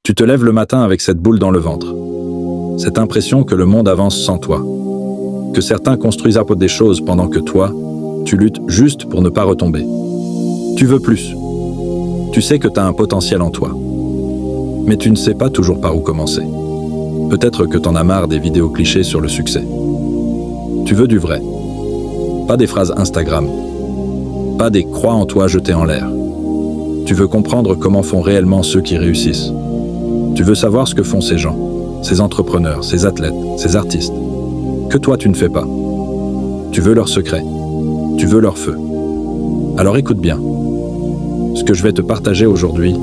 Tu te lèves le matin avec cette boule dans le ventre. Cette impression que le monde avance sans toi. Que certains construisent à peu des choses pendant que toi, tu luttes juste pour ne pas retomber. Tu veux plus. Tu sais que tu as un potentiel en toi. Mais tu ne sais pas toujours par où commencer. Peut-être que t'en as marre des vidéos clichés sur le succès. Tu veux du vrai. Pas des phrases Instagram. Pas des croix en toi jetées en l'air. Tu veux comprendre comment font réellement ceux qui réussissent. Tu veux savoir ce que font ces gens, ces entrepreneurs, ces athlètes, ces artistes, que toi tu ne fais pas. Tu veux leur secret. Tu veux leur feu. Alors écoute bien. Ce que je vais te partager aujourd'hui.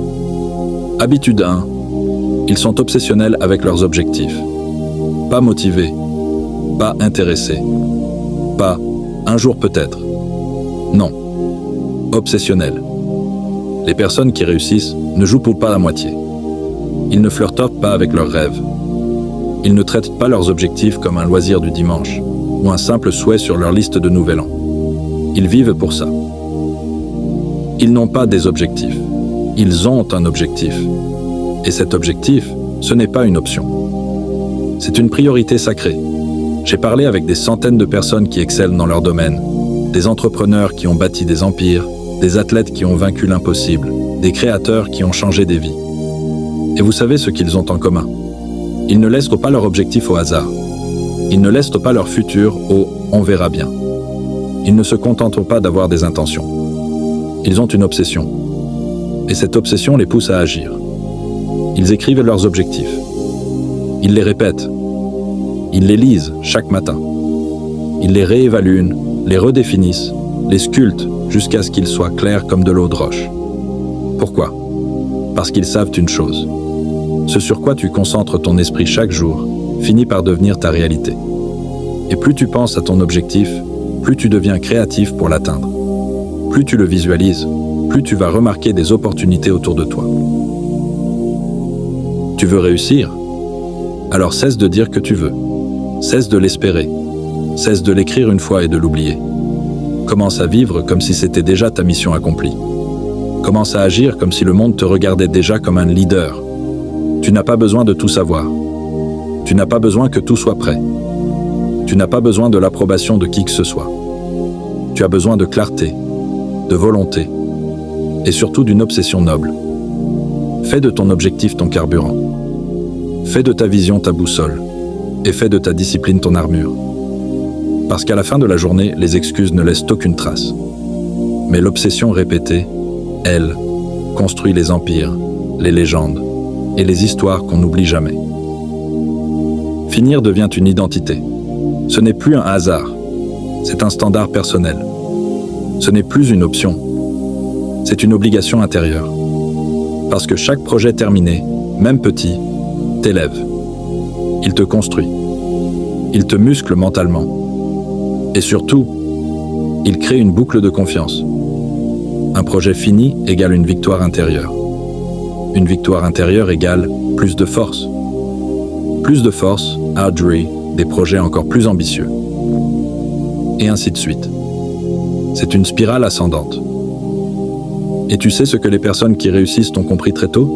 Habitude 1. Ils sont obsessionnels avec leurs objectifs. Pas motivés. Pas intéressés. Pas « un jour peut-être ». Non. Obsessionnels. Les personnes qui réussissent ne jouent pour pas la moitié. Ils ne flirtent pas avec leurs rêves. Ils ne traitent pas leurs objectifs comme un loisir du dimanche ou un simple souhait sur leur liste de Nouvel An. Ils vivent pour ça. Ils n'ont pas des objectifs. Ils ont un objectif. Et cet objectif, ce n'est pas une option. C'est une priorité sacrée. J'ai parlé avec des centaines de personnes qui excellent dans leur domaine, des entrepreneurs qui ont bâti des empires, des athlètes qui ont vaincu l'impossible, des créateurs qui ont changé des vies. Et vous savez ce qu'ils ont en commun. Ils ne laissent pas leur objectif au hasard. Ils ne laissent pas leur futur au « on verra bien ». Ils ne se contentent pas d'avoir des intentions. Ils ont une obsession. Et cette obsession les pousse à agir. Ils écrivent leurs objectifs. Ils les répètent. Ils les lisent chaque matin. Ils les réévaluent, les redéfinissent, les sculptent jusqu'à ce qu'ils soient clairs comme de l'eau de roche. Pourquoi ? Parce qu'ils savent une chose. Ce sur quoi tu concentres ton esprit chaque jour finit par devenir ta réalité. Et plus tu penses à ton objectif, plus tu deviens créatif pour l'atteindre. Plus tu le visualises, plus tu vas remarquer des opportunités autour de toi. Tu veux réussir ? Alors cesse de dire que tu veux. Cesse de l'espérer. Cesse de l'écrire une fois et de l'oublier. Commence à vivre comme si c'était déjà ta mission accomplie. Commence à agir comme si le monde te regardait déjà comme un leader. Tu n'as pas besoin de tout savoir. Tu n'as pas besoin que tout soit prêt. Tu n'as pas besoin de l'approbation de qui que ce soit. Tu as besoin de clarté, de volonté, et surtout d'une obsession noble. Fais de ton objectif ton carburant. Fais de ta vision ta boussole, et fais de ta discipline ton armure. Parce qu'à la fin de la journée, les excuses ne laissent aucune trace. Mais l'obsession répétée, elle, construit les empires, les légendes, et les histoires qu'on n'oublie jamais. Finir devient une identité. Ce n'est plus un hasard, c'est un standard personnel. Ce n'est plus une option, c'est une obligation intérieure. Parce que chaque projet terminé, même petit, t'élève. Il te construit. Il te muscle mentalement. Et surtout, il crée une boucle de confiance. Un projet fini égale une victoire intérieure. Une victoire intérieure égale plus de force. Plus de force, ardurie, des projets encore plus ambitieux. Et ainsi de suite. C'est une spirale ascendante. Et tu sais ce que les personnes qui réussissent ont compris très tôt ?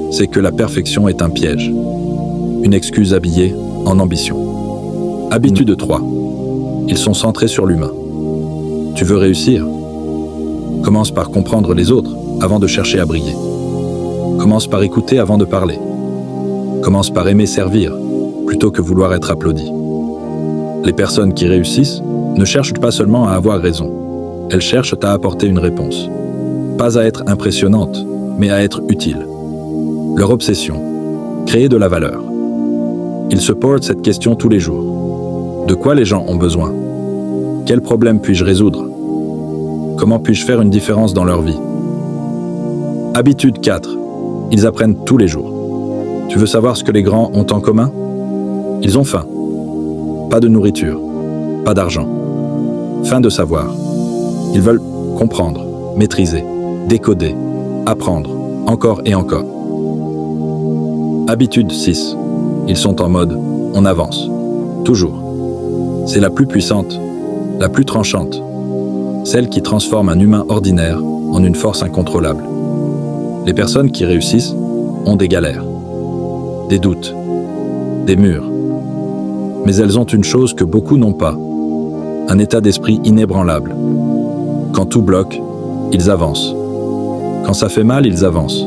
C'est que la perfection est un piège. Une excuse habillée en ambition. Habitude 3. Ils sont centrés sur l'humain. Tu veux réussir ? Commence par comprendre les autres avant de chercher à briller. Commence par écouter avant de parler. Commence par aimer servir plutôt que vouloir être applaudi. Les personnes qui réussissent ne cherchent pas seulement à avoir raison. Elles cherchent à apporter une réponse. Pas à être impressionnante, mais à être utile. Leur obsession, créer de la valeur. Ils se posent cette question tous les jours. De quoi les gens ont besoin ? Quel problème puis-je résoudre ? Comment puis-je faire une différence dans leur vie ? Habitude 4. Ils apprennent tous les jours. Tu veux savoir ce que les grands ont en commun ? Ils ont faim. Pas de nourriture. Pas d'argent. Faim de savoir. Ils veulent comprendre, maîtriser, décoder, apprendre, encore et encore. Habitude 6. Ils sont en mode « on avance ». Toujours. C'est la plus puissante, la plus tranchante. Celle qui transforme un humain ordinaire en une force incontrôlable. Les personnes qui réussissent ont des galères, des doutes, des murs. Mais elles ont une chose que beaucoup n'ont pas, un état d'esprit inébranlable. Quand tout bloque, ils avancent. Quand ça fait mal, ils avancent.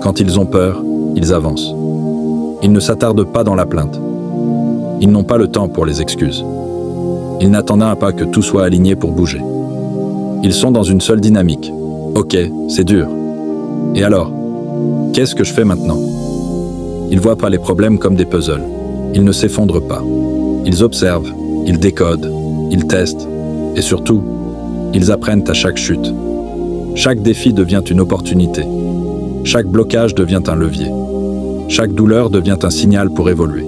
Quand ils ont peur, ils avancent. Ils ne s'attardent pas dans la plainte. Ils n'ont pas le temps pour les excuses. Ils n'attendent pas que tout soit aligné pour bouger. Ils sont dans une seule dynamique. Ok, c'est dur. Et alors, qu'est-ce que je fais maintenant? Ils voient pas les problèmes comme des puzzles. Ils ne s'effondrent pas. Ils observent, ils décodent, ils testent. Et surtout, ils apprennent à chaque chute. Chaque défi devient une opportunité. Chaque blocage devient un levier. Chaque douleur devient un signal pour évoluer.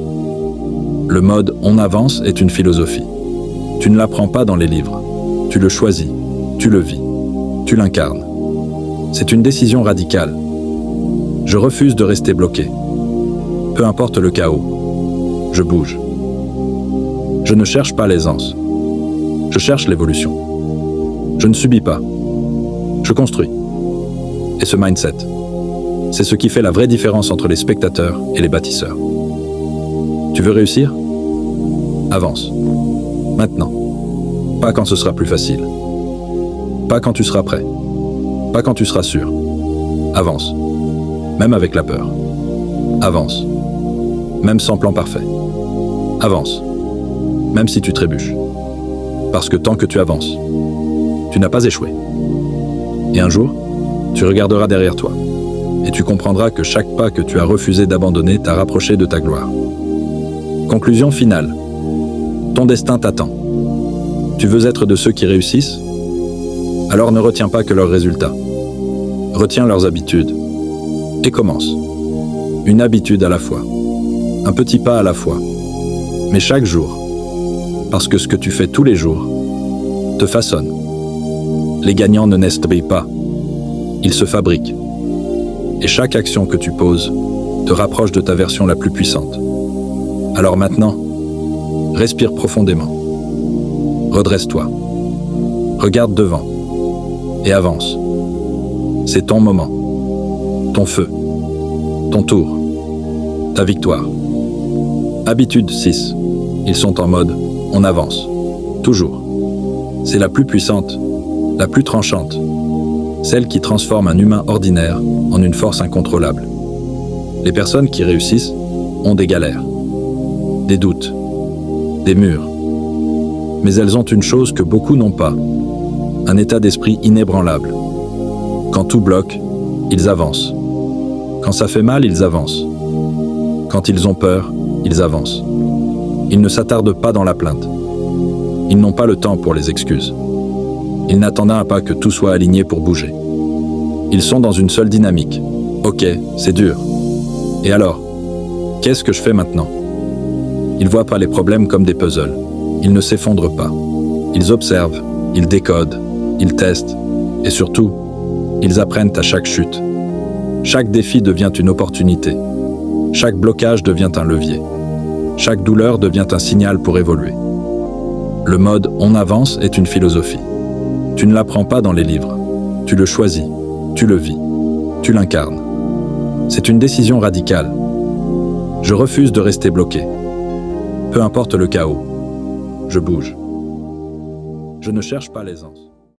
Le mode « on avance » est une philosophie. Tu ne l'apprends pas dans les livres. Tu le choisis, tu le vis, tu l'incarnes. C'est une décision radicale. Je refuse de rester bloqué. Peu importe le chaos, je bouge. Je ne cherche pas l'aisance. Je cherche l'évolution. Je ne subis pas. Je construis. Et ce mindset, c'est ce qui fait la vraie différence entre les spectateurs et les bâtisseurs. Tu veux réussir? Avance. Maintenant. Pas quand ce sera plus facile. Pas quand tu seras prêt. Pas quand tu seras sûr. Avance. Même avec la peur. Avance. Même sans plan parfait. Avance. Même si tu trébuches. Parce que tant que tu avances, tu n'as pas échoué. Et un jour, tu regarderas derrière toi. Et tu comprendras que chaque pas que tu as refusé d'abandonner t'a rapproché de ta gloire. Conclusion finale. Ton destin t'attend. Tu veux être de ceux qui réussissent? Alors ne retiens pas que leurs résultats. Retiens leurs habitudes. Et commence. Une habitude à la fois. Un petit pas à la fois. Mais chaque jour. Parce que ce que tu fais tous les jours te façonne. Les gagnants ne naissent pas. Ils se fabriquent. Et chaque action que tu poses te rapproche de ta version la plus puissante. Alors maintenant, respire profondément. Redresse-toi. Regarde devant. Et avance. C'est ton moment. Ton feu. Ton tour. Ta victoire. Habitude 6. Ils sont en mode « on avance ». Toujours. C'est la plus puissante, la plus tranchante. Celle qui transforme un humain ordinaire en une force incontrôlable. Les personnes qui réussissent ont des galères, des doutes, des murs. Mais elles ont une chose que beaucoup n'ont pas, un état d'esprit inébranlable. Quand tout bloque, ils avancent. Quand ça fait mal, ils avancent. Quand ils ont peur, ils avancent. Ils ne s'attardent pas dans la plainte. Ils n'ont pas le temps pour les excuses. Ils n'attendent pas que tout soit aligné pour bouger. Ils sont dans une seule dynamique. Ok, c'est dur. Et alors, qu'est-ce que je fais maintenant? Ils voient pas les problèmes comme des puzzles. Ils ne s'effondrent pas. Ils observent, ils décodent, ils testent. Et surtout, ils apprennent à chaque chute. Chaque défi devient une opportunité. Chaque blocage devient un levier. Chaque douleur devient un signal pour évoluer. Le mode « on avance » est une philosophie. Tu ne l'apprends pas dans les livres. Tu le choisis, tu le vis, tu l'incarnes. C'est une décision radicale. Je refuse de rester bloqué. Peu importe le chaos, je bouge. Je ne cherche pas l'aisance.